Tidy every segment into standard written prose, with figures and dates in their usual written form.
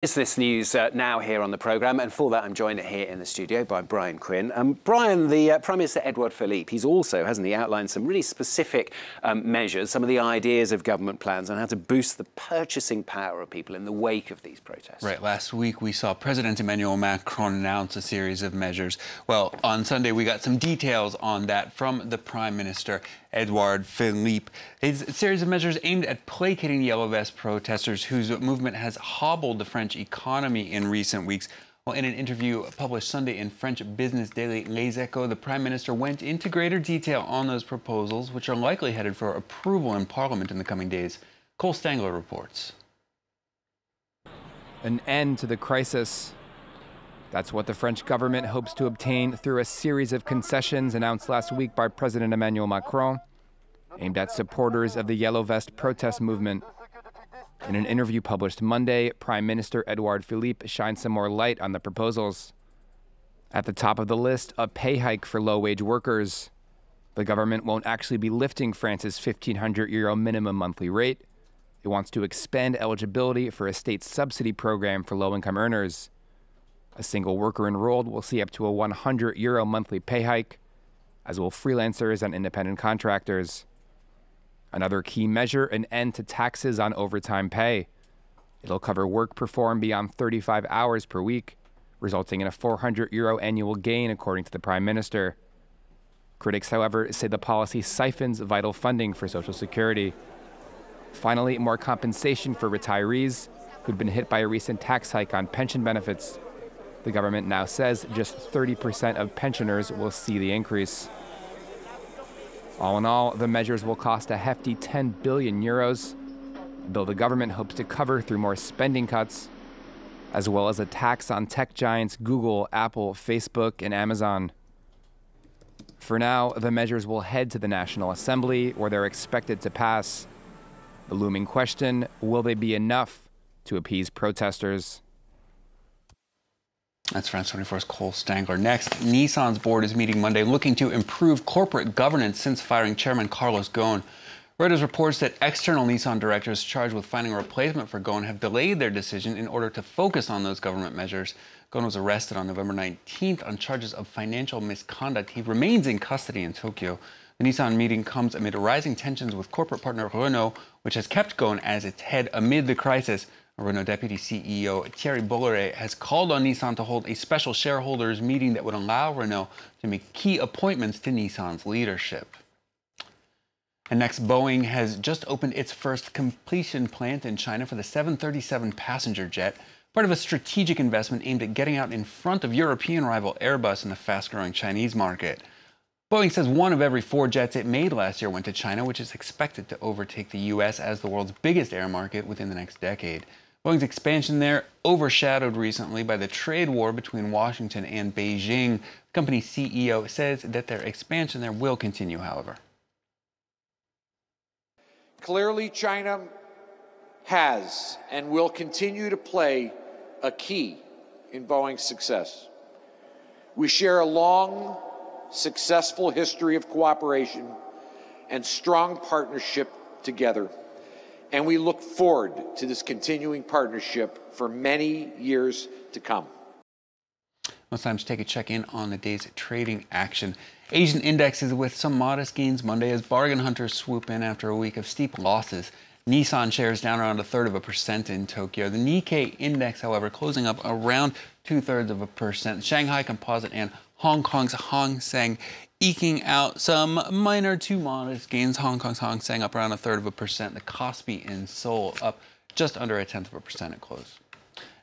It's this news now here on the programme, and for that I'm joined here in the studio by Brian Quinn. Brian, the Prime Minister Edouard Philippe, he's also, hasn't he, outlined some really specific measures, some of the ideas of government plans on how to boost the purchasing power of people in the wake of these protests. Right, last week we saw President Emmanuel Macron announce a series of measures. Well, on Sunday we got some details on that from the Prime Minister Edouard Philippe. It's a series of measures aimed at placating the Yellow Vest protesters whose movement has hobbled the French economy in recent weeks. Well, in an interview published Sunday in French business daily Les Echos, the Prime Minister went into greater detail on those proposals, which are likely headed for approval in Parliament in the coming days. Cole Stangler reports. An end to the crisis. That's what the French government hopes to obtain through a series of concessions announced last week by President Emmanuel Macron, aimed at supporters of the Yellow Vest protest movement. In an interview published Monday, Prime Minister Edouard Philippe shined some more light on the proposals. At the top of the list, a pay hike for low-wage workers. The government won't actually be lifting France's €1,500 minimum monthly rate. It wants to expand eligibility for a state subsidy program for low-income earners. A single worker enrolled will see up to a €100 monthly pay hike, as will freelancers and independent contractors. Another key measure, an end to taxes on overtime pay. It'll cover work performed beyond 35 hours per week, resulting in a €400 annual gain, according to the Prime Minister. Critics, however, say the policy siphons vital funding for Social Security. Finally, more compensation for retirees who'd been hit by a recent tax hike on pension benefits. The government now says just 30% of pensioners will see the increase. All in all, the measures will cost a hefty €10 billion, a bill the government hopes to cover through more spending cuts, as well as a tax on tech giants Google, Apple, Facebook, and Amazon. For now, the measures will head to the National Assembly, where they're expected to pass. The looming question, will they be enough to appease protesters? That's France 24's Cole Stangler. Next, Nissan's board is meeting Monday looking to improve corporate governance since firing Chairman Carlos Ghosn. Reuters reports that external Nissan directors charged with finding a replacement for Ghosn have delayed their decision in order to focus on those government measures. Ghosn was arrested on November 19th on charges of financial misconduct. He remains in custody in Tokyo. The Nissan meeting comes amid rising tensions with corporate partner Renault, which has kept Ghosn as its head amid the crisis. Renault Deputy CEO Thierry Bolloré has called on Nissan to hold a special shareholders meeting that would allow Renault to make key appointments to Nissan's leadership. And next, Boeing has just opened its first completion plant in China for the 737 passenger jet, part of a strategic investment aimed at getting out in front of European rival Airbus in the fast-growing Chinese market. Boeing says 1 of every 4 jets it made last year went to China, which is expected to overtake the U.S. as the world's biggest air market within the next decade. Boeing's expansion there overshadowed recently by the trade war between Washington and Beijing. The company's CEO says that their expansion there will continue, however. Clearly, China has and will continue to play a key in Boeing's success. We share a long, successful history of cooperation and strong partnership together. And we look forward to this continuing partnership for many years to come. Well, it's time to take a check-in on the day's trading action. Asian indexes with some modest gains Monday as bargain hunters swoop in after a week of steep losses. Nissan shares down around 1/3% in Tokyo. The Nikkei index, however, closing up around 2/3%. Shanghai Composite and Hong Kong's Hang Seng eking out some minor to modest gains. Hong Kong's Hang Seng up around 1/3%. The Kospi in Seoul up just under 0.1% at close.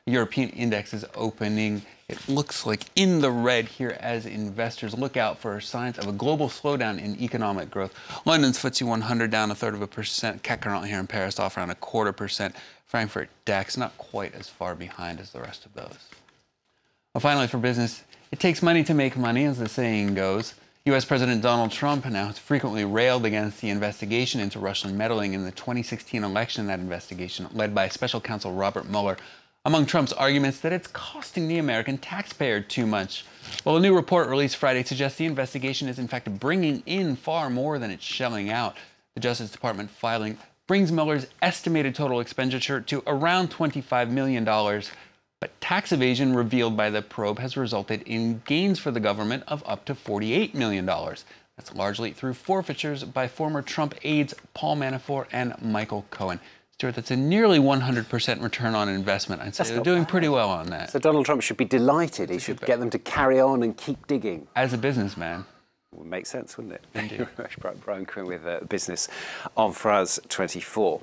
The European index is opening, it looks like, in the red here as investors look out for signs of a global slowdown in economic growth. London's FTSE 100 down 1/3%. CAC 40 here in Paris off around 0.25%. Frankfurt DAX not quite as far behind as the rest of those. Well, finally, for business, it takes money to make money, as the saying goes. U.S. President Donald Trump now has frequently railed against the investigation into Russian meddling in the 2016 election. That investigation, led by special counsel Robert Mueller. Among Trump's arguments that it's costing the American taxpayer too much. Well, a new report released Friday suggests the investigation is in fact bringing in far more than it's shelling out. The Justice Department filing brings Mueller's estimated total expenditure to around $25 million But tax evasion revealed by the probe has resulted in gains for the government of up to $48 million. That's largely through forfeitures by former Trump aides Paul Manafort and Michael Cohen. Stuart, that's a nearly 100% return on investment. I'd say they're doing pretty well on that. So Donald Trump should be delighted. He should get them to carry on and keep digging. As a businessman. Would make sense, wouldn't it? Indeed. Brian Quinn with Business on France 24.